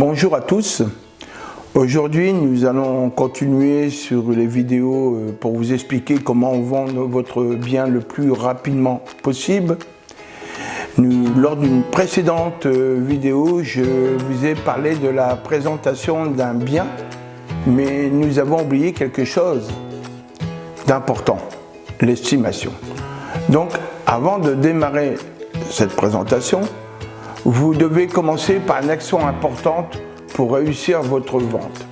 Bonjour à tous. Aujourd'hui, nous allons continuer sur les vidéos pour vous expliquer comment vendre votre bien le plus rapidement possible. Lors d'une précédente vidéo, je vous ai parlé de la présentation d'un bien, mais nous avons oublié quelque chose d'important, l'estimation. Donc, avant de démarrer cette présentation, vous devez commencer par une action importante pour réussir votre vente.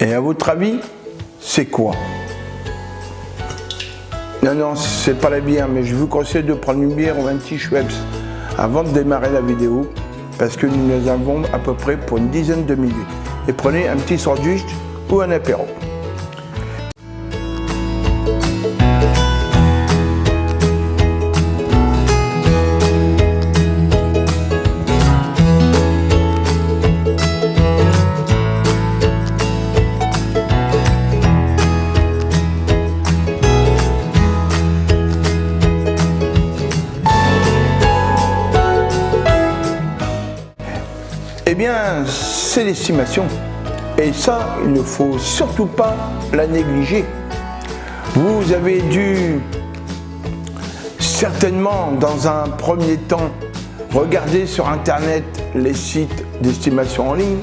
Et à votre avis, c'est quoi? Non, c'est pas la bière, mais je vous conseille de prendre une bière ou un petit Schweppes avant de démarrer la vidéo, parce que nous les avons à peu près pour une dizaine de minutes. Et prenez un petit sandwich ou un apéro. Eh bien, c'est l'estimation. Et ça, il ne faut surtout pas la négliger. Vous avez dû certainement, dans un premier temps, regarder sur Internet les sites d'estimation en ligne.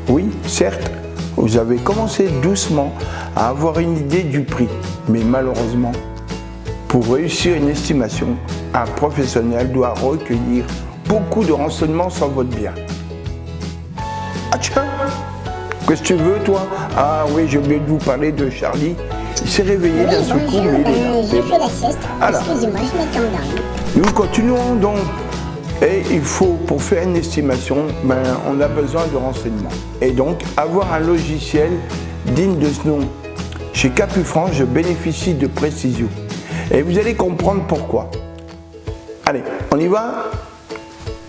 Oui, certes, vous avez commencé doucement à avoir une idée du prix. Mais malheureusement, pour réussir une estimation, un professionnel doit recueillir beaucoup de renseignements sur votre bien. Ah tiens, qu'est-ce que tu veux toi? Ah oui, j'ai oublié de vous parler de Charlie. Il s'est réveillé d'un seul coup, mais il est là. J'ai fait la sieste. Excusez-moi, je m'attends dans. Nous continuons donc. Et il faut, pour faire une estimation, on a besoin de renseignements. Et donc, avoir un logiciel digne de ce nom. Chez Capufranche, je bénéficie de précision. Et vous allez comprendre pourquoi. Allez, on y va?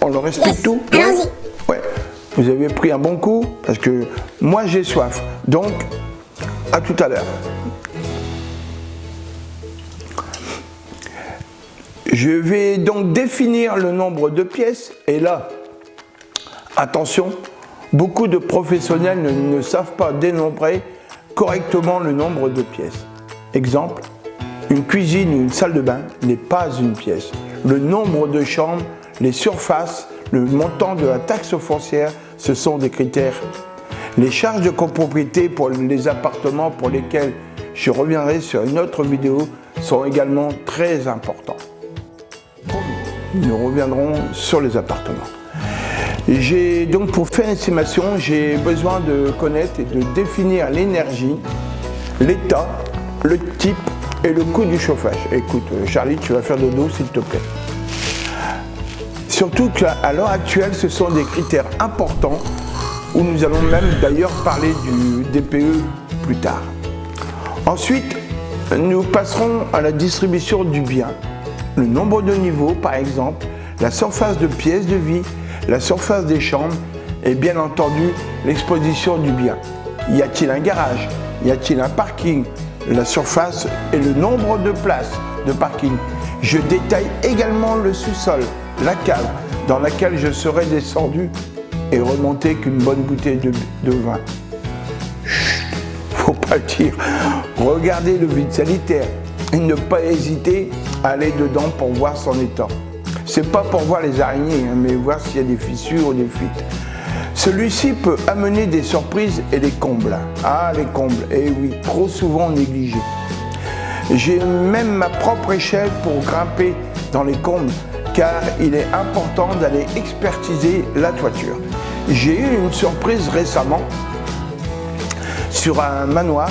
On leur explique tout? Allons-y. Ouais. Vous avez pris un bon coup parce que moi j'ai soif. Donc, à tout à l'heure. Je vais donc définir le nombre de pièces. Et là, attention, beaucoup de professionnels ne savent pas dénombrer correctement le nombre de pièces. Exemple, une cuisine ou une salle de bain n'est pas une pièce. Le nombre de chambres, les surfaces, le montant de la taxe foncière, ce sont des critères. Les charges de copropriété pour les appartements pour lesquels je reviendrai sur une autre vidéo sont également très importants. Nous reviendrons sur les appartements. Donc pour faire une estimation, j'ai besoin de connaître et de définir l'énergie, l'état, le type et le coût du chauffage. Écoute, Charlie, tu vas faire dodo s'il te plaît. Surtout qu'à l'heure actuelle, ce sont des critères importants où nous allons même d'ailleurs parler du DPE plus tard. Ensuite, nous passerons à la distribution du bien. Le nombre de niveaux, par exemple, la surface de pièces de vie, la surface des chambres et bien entendu l'exposition du bien. Y a-t-il un garage? Y a-t-il un parking? La surface et le nombre de places de parking. Je détaille également le sous-sol, la cave dans laquelle je serai descendu et remonté qu'une bonne bouteille de vin. Chut, faut pas le dire. Regardez le vide sanitaire et ne pas hésiter à aller dedans pour voir son état. C'est pas pour voir les araignées, mais voir s'il y a des fissures ou des fuites. Celui-ci peut amener des surprises et des combles. Ah, les combles, eh oui, trop souvent négligés. J'ai même ma propre échelle pour grimper dans les combles, car il est important d'aller expertiser la toiture. J'ai eu une surprise récemment sur un manoir.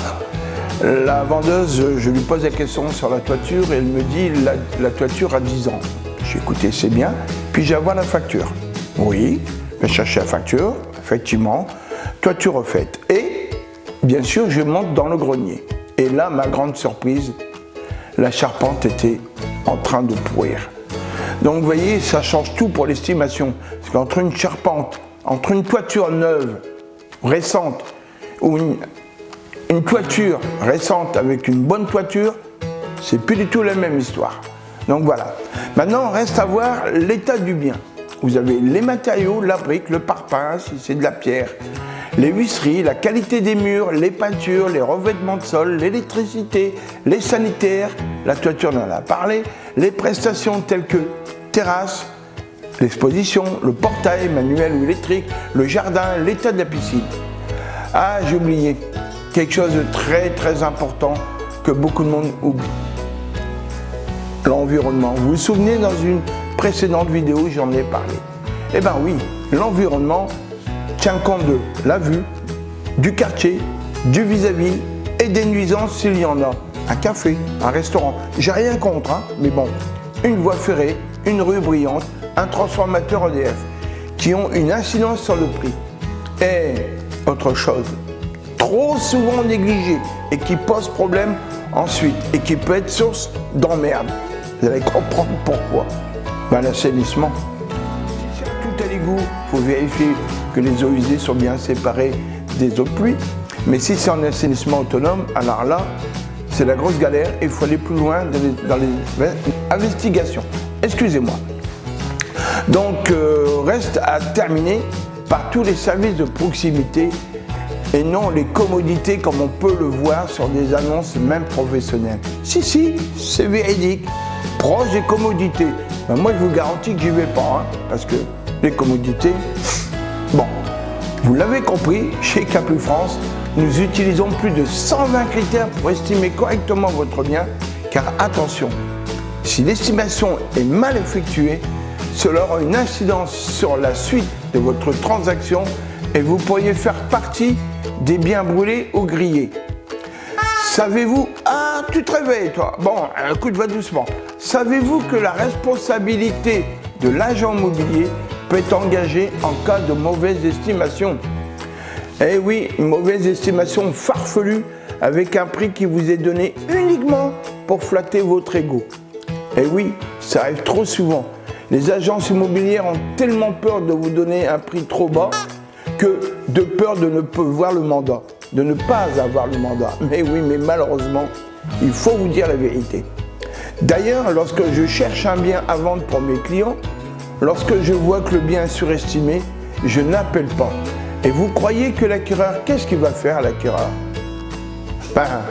La vendeuse, je lui pose la question sur la toiture et elle me dit la toiture a 10 ans. J'ai écouté, c'est bien, puis j'avoue la facture. Oui, je cherche la facture, effectivement, toiture refaite. Et bien sûr, je monte dans le grenier. Et là, ma grande surprise, la charpente était en train de pourrir. Donc vous voyez, ça change tout pour l'estimation. Parce qu'entre une charpente, entre une toiture neuve, récente, ou une toiture récente avec une bonne toiture, c'est plus du tout la même histoire. Donc voilà. Maintenant, reste à voir l'état du bien. vous avez les matériaux, la brique, le parpaing, si c'est de la pierre, les huisseries, la qualité des murs, les peintures, les revêtements de sol, l'électricité, les sanitaires, la toiture, on en a parlé, les prestations telles que terrasse, l'exposition, le portail manuel ou électrique, le jardin, l'état de la piscine. Ah, j'ai oublié quelque chose de très très important que beaucoup de monde oublie. L'environnement. Vous vous souvenez, dans une précédente vidéo, j'en ai parlé. Eh bien oui, l'environnement tient compte de la vue, du quartier, du vis-à-vis et des nuisances s'il y en a. Un café, un restaurant, j'ai rien contre, hein, mais bon, une voie ferrée, une rue brillante, un transformateur EDF, qui ont une incidence sur le prix. Et autre chose, trop souvent négligée et qui pose problème ensuite et qui peut être source d'emmerde. Vous allez comprendre pourquoi. Ben, l'assainissement. Si c'est tout à l'égout, il faut vérifier que les eaux usées sont bien séparées des eaux de pluie. Mais si c'est en assainissement autonome, alors là, c'est la grosse galère et il faut aller plus loin dans les investigations. Excusez-moi. Donc, reste à terminer par tous les services de proximité et non les commodités comme on peut le voir sur des annonces même professionnelles. Si, c'est véridique. Proche des commodités. Ben moi, je vous garantis que j'y vais pas, hein, parce que les commodités, bon, vous l'avez compris, chez Capus France, nous utilisons plus de 120 critères pour estimer correctement votre bien, car attention, si l'estimation est mal effectuée, cela aura une incidence sur la suite de votre transaction et vous pourriez faire partie des biens brûlés ou grillés. Savez-vous... Ah, tu te réveilles, toi. Bon, écoute, va doucement. Savez-vous que la responsabilité de l'agent immobilier peut être engagée en cas de mauvaise estimation? Eh oui, une mauvaise estimation farfelue avec un prix qui vous est donné uniquement pour flatter votre ego. Eh oui, ça arrive trop souvent. Les agences immobilières ont tellement peur de vous donner un prix trop bas que de peur de ne pas voir le mandat, de ne pas avoir le mandat. Mais oui, mais malheureusement, il faut vous dire la vérité. D'ailleurs, lorsque je cherche un bien à vendre pour mes clients, lorsque je vois que le bien est surestimé, je n'appelle pas. Et vous croyez que l'acquéreur, qu'est-ce qu'il va faire, l'acquéreur? Ben,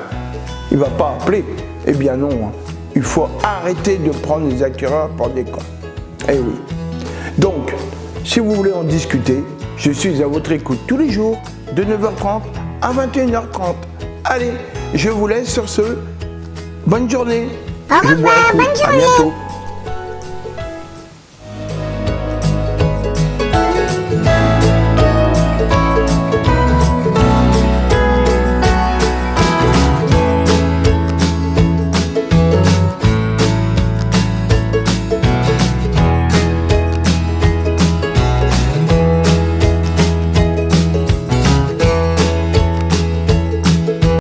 il ne va pas appeler. Eh bien non, il faut arrêter de prendre les acquéreurs pour des cons. Eh oui. Donc, si vous voulez en discuter, je suis à votre écoute tous les jours, de 9h30 à 21h30. Allez, je vous laisse sur ce. Bonne journée. Au revoir, bonne journée. À bientôt.